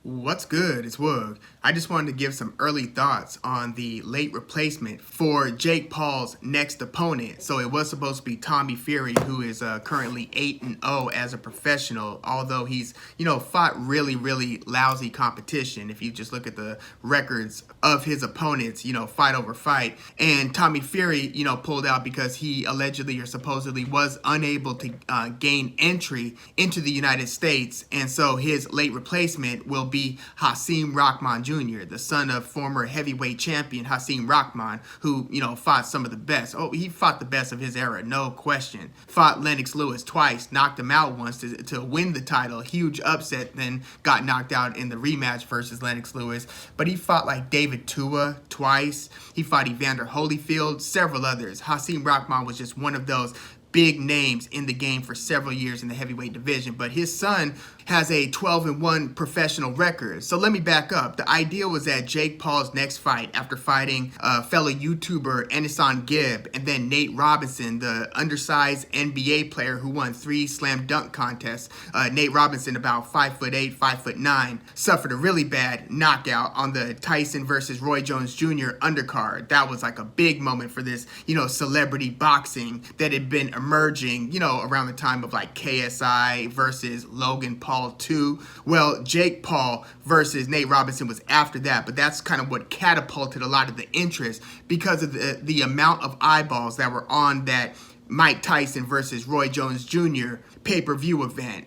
What's good? It's Woog. I just wanted to give some early thoughts on the late replacement for Jake Paul's next opponent. So it was supposed to be Tommy Fury, who is currently 8-0 as a professional, although he's, fought really lousy competition. If you just look at the records of his opponents, fight over fight. And Tommy Fury, pulled out because he allegedly or supposedly was unable to gain entry into the United States. And so his late replacement will be Hasim Rahman Jr., the son of former heavyweight champion Hasim Rahman, who, fought some of the best. Oh, he fought the best of his era, no question. Fought Lennox Lewis twice, knocked him out once to win the title. Huge upset, then got knocked out in the rematch versus Lennox Lewis. But he fought like David Tua twice. He fought Evander Holyfield, several others. Hasim Rahman was just one of those big names in the game for several years in the heavyweight division, but his son has a 12-1 professional record. So let me back up. The idea was that Jake Paul's next fight, after fighting fellow YouTuber Enisan Gibb and then Nate Robinson, the undersized NBA player who won 3 slam dunk contests, Nate Robinson, about 5'8", 5'9", suffered a really bad knockout on the Tyson versus Roy Jones Jr. undercard. That was like a big moment for this, celebrity boxing that had been emerging, around the time of like KSI versus Logan Paul 2. Well, Jake Paul versus Nate Robinson was after that, but that's kind of what catapulted a lot of the interest because of the amount of eyeballs that were on that Mike Tyson versus Roy Jones Jr. pay-per-view event.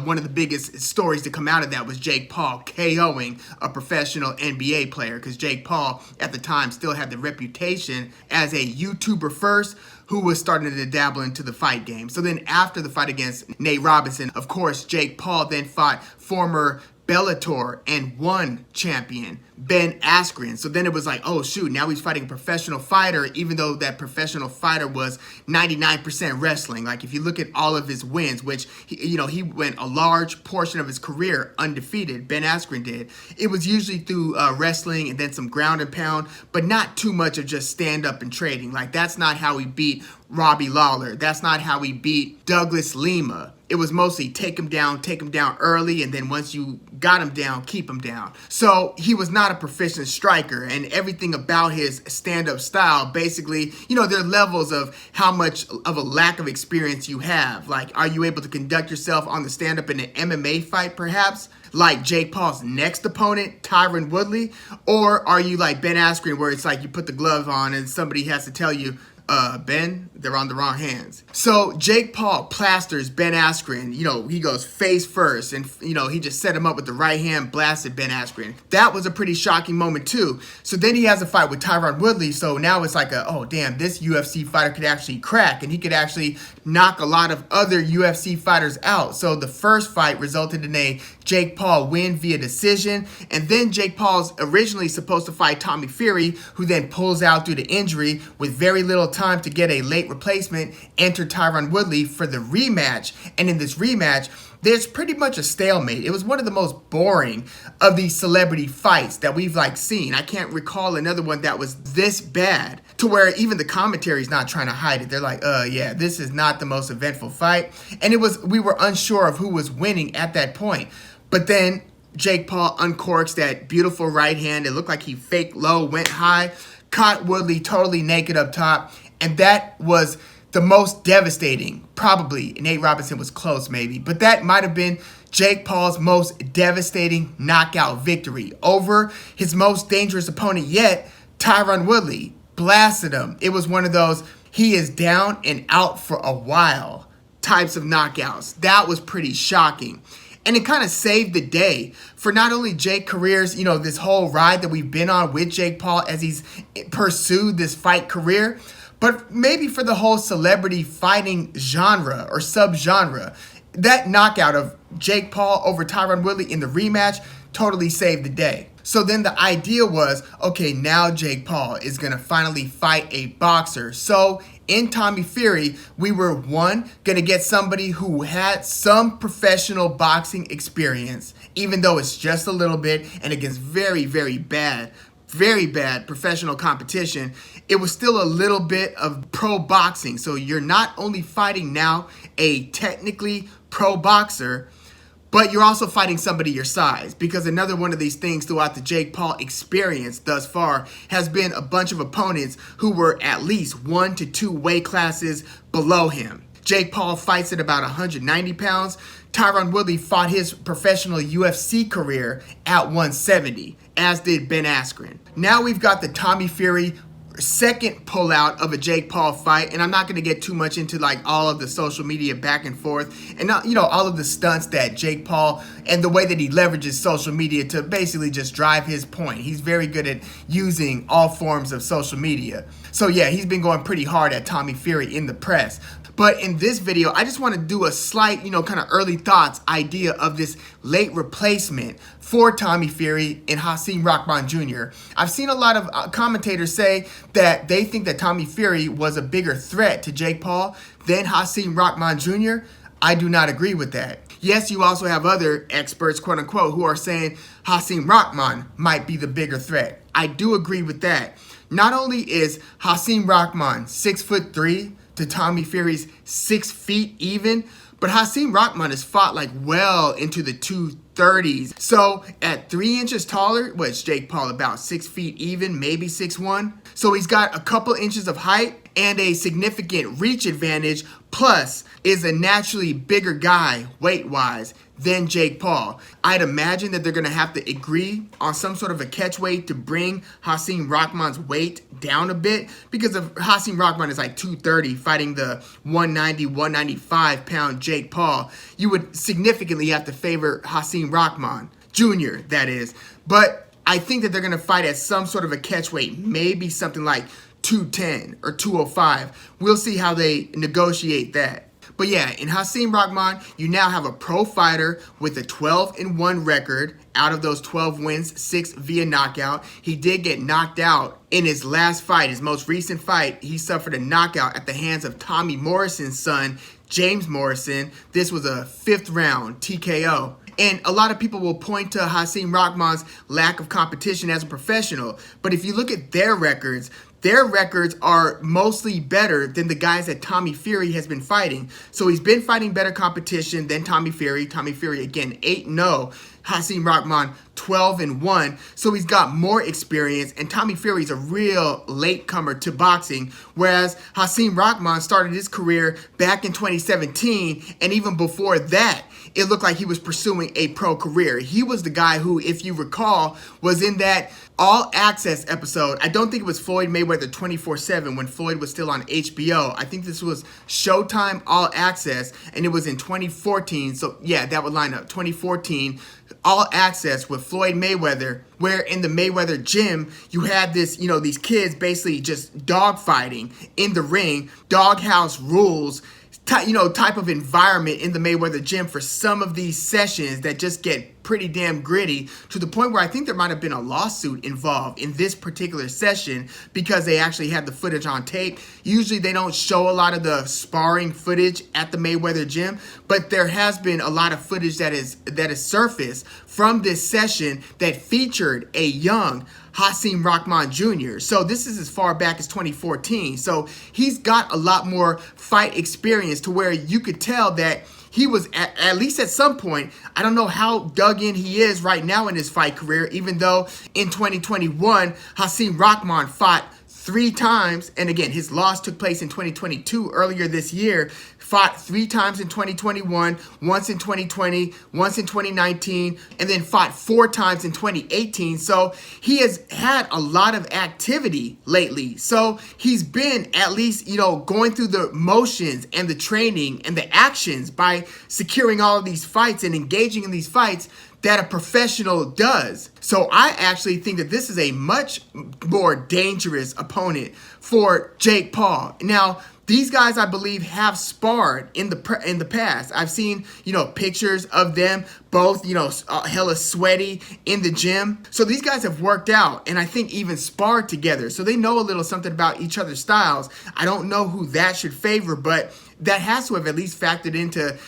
One of the biggest stories to come out of that was Jake Paul KOing a professional NBA player, because Jake Paul at the time still had the reputation as a YouTuber first who was starting to dabble into the fight game. So then after the fight against Nate Robinson, of course, Jake Paul then fought former Bellator and one champion Ben Askren. So then it was like, oh shoot, now he's fighting a professional fighter, even though that professional fighter was 99% wrestling. Like if you look at all of his wins, which he went a large portion of his career undefeated, Ben Askren did. It was usually through wrestling and then some ground and pound, but not too much of just stand up and trading. Like that's not how he beat Robbie Lawler. That's not how he beat Douglas Lima. It was mostly take him down early, and then once you got him down, keep him down. So he was not a proficient striker, and everything about his stand-up style, basically, there are levels of how much of a lack of experience you have. Like, are you able to conduct yourself on the stand-up in an MMA fight, perhaps? Like Jake Paul's next opponent, Tyron Woodley? Or are you like Ben Askren, where it's like you put the glove on and somebody has to tell you, Ben, they're on the wrong hands. So Jake Paul plasters Ben Askren. He goes face first, and he just set him up with the right hand, blasted Ben Askren. That was a pretty shocking moment too. So then he has a fight with Tyron Woodley. So now it's like oh damn, this UFC fighter could actually crack, and he could actually knock a lot of other UFC fighters out. So the first fight resulted in a Jake Paul win via decision, and then Jake Paul's originally supposed to fight Tommy Fury, who then pulls out due to injury with very little time to get a late replacement. Enter Tyron Woodley for the rematch, and in this rematch there's pretty much a stalemate. It was one of the most boring of these celebrity fights that we've seen. I can't recall another one that was this bad, to where even the commentary's not trying to hide it. They're like, yeah, this is not the most eventful fight. And we were unsure of who was winning at that point. But then Jake Paul uncorks that beautiful right hand. It looked like he faked low, went high, caught Woodley totally naked up top. And that was the most devastating. Probably Nate Robinson was close maybe, but that might have been Jake Paul's most devastating knockout victory over his most dangerous opponent yet, Tyron Woodley. Blasted him. It was one of those he is down and out for a while types of knockouts. That was pretty shocking. And it kind of saved the day for not only Jake careers, this whole ride that we've been on with Jake Paul as he's pursued this fight career, but maybe for the whole celebrity fighting genre or subgenre. That knockout of Jake Paul over Tyron Woodley in the rematch totally saved the day. So then the idea was, okay, now Jake Paul is going to finally fight a boxer. So in Tommy Fury, we were going to get somebody who had some professional boxing experience, even though it's just a little bit and against very bad professional competition. It was still a little bit of pro boxing. So you're not only fighting now a technically pro boxer, but you're also fighting somebody your size, because another one of these things throughout the Jake Paul experience thus far has been a bunch of opponents who were at least 1 to 2 weight classes below him. Jake Paul fights at about 190 pounds. Tyron Woodley fought his professional UFC career at 170, as did Ben Askren. Now we've got the Tommy Fury second pullout of a Jake Paul fight, and I'm not going to get too much into like all of the social media back and forth and not, all of the stunts that Jake Paul and the way that he leverages social media to basically just drive his point. He's very good at using all forms of social media. So yeah, he's been going pretty hard at Tommy Fury in the press. But in this video, I just want to do a slight, kind of early thoughts idea of this late replacement for Tommy Fury and Hasim Rahman Jr. I've seen a lot of commentators say that they think that Tommy Fury was a bigger threat to Jake Paul than Hasim Rahman Jr. I do not agree with that. Yes, you also have other experts, quote unquote, who are saying Hasim Rahman might be the bigger threat. I do agree with that. Not only is Hasim Rahman 6'3" to Tommy Fury's 6 feet even, but Hasim Rahman has fought like well into the 230s. So at 3 inches taller, what's Jake Paul, about 6 feet even, maybe 6'1"? So he's got a couple inches of height and a significant reach advantage, plus is a naturally bigger guy weight-wise than Jake Paul. I'd imagine that they're going to have to agree on some sort of a catch weight to bring Hasim Rahman's weight down a bit, because if Hasim Rahman is like 230 fighting the 190, 195 pound Jake Paul, you would significantly have to favor Hasim Rahman Jr., that is. But I think that they're going to fight at some sort of a catch weight, maybe something like 210 or 205. We'll see how they negotiate that. But yeah, in Hasim Rahman, you now have a pro fighter with a 12-1 record. Out of those 12 wins, 6 via knockout. He did get knocked out in his last fight, his most recent fight. He suffered a knockout at the hands of Tommy Morrison's son, James Morrison. This was a 5th round TKO. And a lot of people will point to Hasim Rahman's lack of competition as a professional. But if you look at their records are mostly better than the guys that Tommy Fury has been fighting. So he's been fighting better competition than Tommy Fury. Tommy Fury, again, 8-0. Hasim Rahman, 12-1. So he's got more experience, and Tommy Fury's a real latecomer to boxing, whereas Hasim Rahman started his career back in 2017, and even before that, it looked like he was pursuing a pro career. He was the guy who, if you recall, was in that All Access episode. I don't think it was Floyd Mayweather 24/7 when Floyd was still on HBO. I think this was Showtime All Access, and it was in 2014. So yeah, that would line up. 2014 All Access with Floyd Mayweather, where in the Mayweather gym, you had this, these kids basically just dogfighting in the ring, doghouse rules, type of environment in the Mayweather gym for some of these sessions that just get pretty damn gritty, to the point where I think there might have been a lawsuit involved in this particular session because they actually had the footage on tape. Usually they don't show a lot of the sparring footage at the Mayweather gym, but there has been a lot of footage that is surfaced from this session that featured a young Hasim Rahman Jr. So this is as far back as 2014. So he's got a lot more fight experience to where you could tell that he was, at least at some point, I don't know how dug in he is right now in his fight career, even though in 2021, Hasim Rahman fought 3 times, and again, his loss took place in 2022, earlier this year, fought 3 times in 2021, once in 2020, once in 2019, and then fought 4 times in 2018. So he has had a lot of activity lately. So he's been at least, going through the motions and the training and the actions by securing all of these fights and engaging in these fights that a professional does. So I actually think that this is a much more dangerous opponent for Jake Paul. Now, these guys, I believe, have sparred in the past. I've seen, pictures of them both, hella sweaty in the gym. So these guys have worked out, and I think even sparred together. So they know a little something about each other's styles. I don't know who that should favor, but that has to have at least factored into,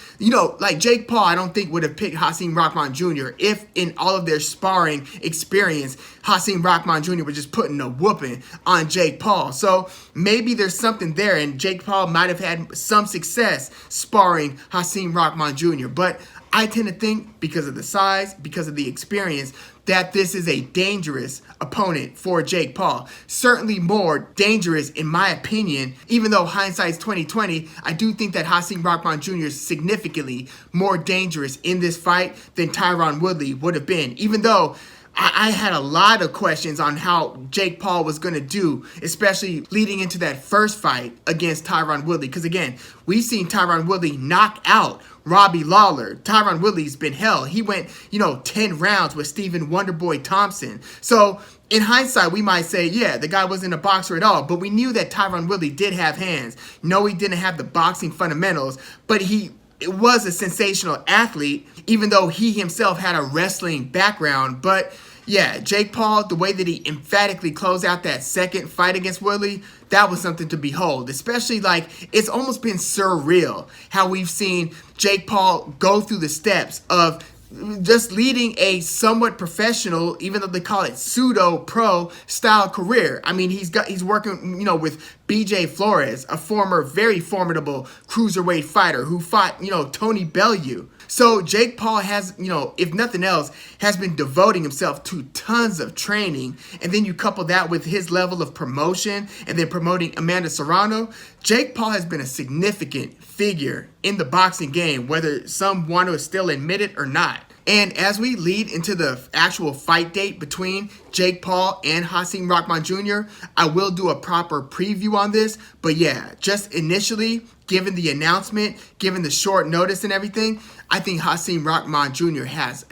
like Jake Paul, I don't think would have picked Hasim Rahman Jr. if in all of their sparring experience, Hasim Rahman Jr. was just putting a whooping on Jake Paul. So maybe there's something there, and Jake Paul might have had some success sparring Hasim Rahman Jr. But I tend to think because of the size, because of the experience, that this is a dangerous opponent for Jake Paul. Certainly more dangerous in my opinion, even though hindsight's 2020, I do think that Hasim Rahman Jr. is significantly more dangerous in this fight than Tyron Woodley would have been, even though I had a lot of questions on how Jake Paul was going to do, especially leading into that first fight against Tyron Woodley. Because again, we've seen Tyron Woodley knock out Robbie Lawler. Tyron Woodley's been hell. He went, 10 rounds with Stephen Wonderboy Thompson. So in hindsight, we might say, yeah, the guy wasn't a boxer at all. But we knew that Tyron Woodley did have hands. No, he didn't have the boxing fundamentals, but it was a sensational athlete, even though he himself had a wrestling background. But yeah, Jake Paul, the way that he emphatically closed out that second fight against Woodley, that was something to behold. Especially it's almost been surreal how we've seen Jake Paul go through the steps of just leading a somewhat professional, even though they call it pseudo-pro style career. I mean, he's working, with BJ Flores, a former very formidable cruiserweight fighter who fought, Tony Bellew. So Jake Paul has, if nothing else, has been devoting himself to tons of training. And then you couple that with his level of promotion and then promoting Amanda Serrano. Jake Paul has been a significant figure in the boxing game, whether some want to still admit it or not. And as we lead into the actual fight date between Jake Paul and Hasim Rahman Jr., I will do a proper preview on this. But yeah, just initially, given the announcement, given the short notice and everything, I think Hasim Rahman Jr. has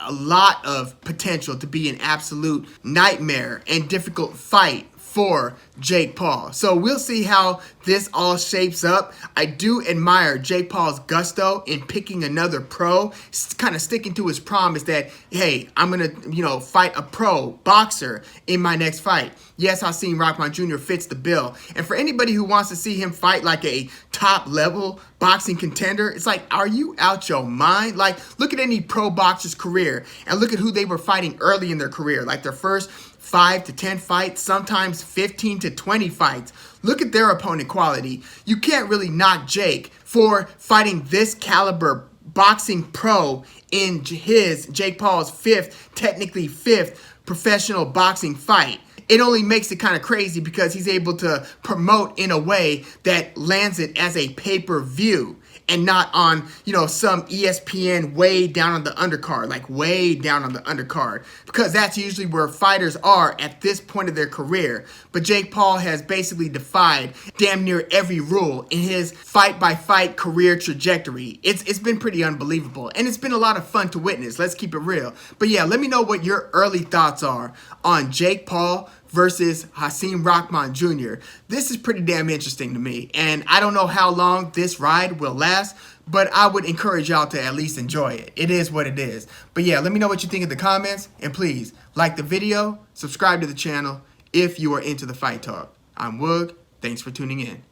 a lot of potential to be an absolute nightmare and difficult fight for Jake Paul. So we'll see how this all shapes up. I do admire Jake Paul's gusto in picking another pro, kind of sticking to his promise that, hey, I'm going to, fight a pro boxer in my next fight. Yes, Hasim Rahman Jr. fits the bill. And for anybody who wants to see him fight like a top level boxing contender, it's like, are you out your mind? Like, look at any pro boxer's career and look at who they were fighting early in their career, like their first 5 to 10 fights, sometimes 15 to 20 fights. Look at their opponent quality. You can't really knock Jake for fighting this caliber boxing pro in Jake Paul's technically fifth professional boxing fight. It only makes it kind of crazy because he's able to promote in a way that lands it as a pay-per-view and not on, some ESPN way down on the undercard, like way down on the undercard, because that's usually where fighters are at this point of their career. But Jake Paul has basically defied damn near every rule in his fight-by-fight career trajectory. It's been pretty unbelievable, and it's been a lot of fun to witness. Let's keep it real. But yeah, let me know what your early thoughts are on Jake Paul versus Hasim Rahman Jr. This is pretty damn interesting to me, and I don't know how long this ride will last, but I would encourage y'all to at least enjoy it. It is what it is. But yeah, let me know what you think in the comments, and please like the video, subscribe to the channel if you are into the fight talk. I'm Woog. Thanks for tuning in.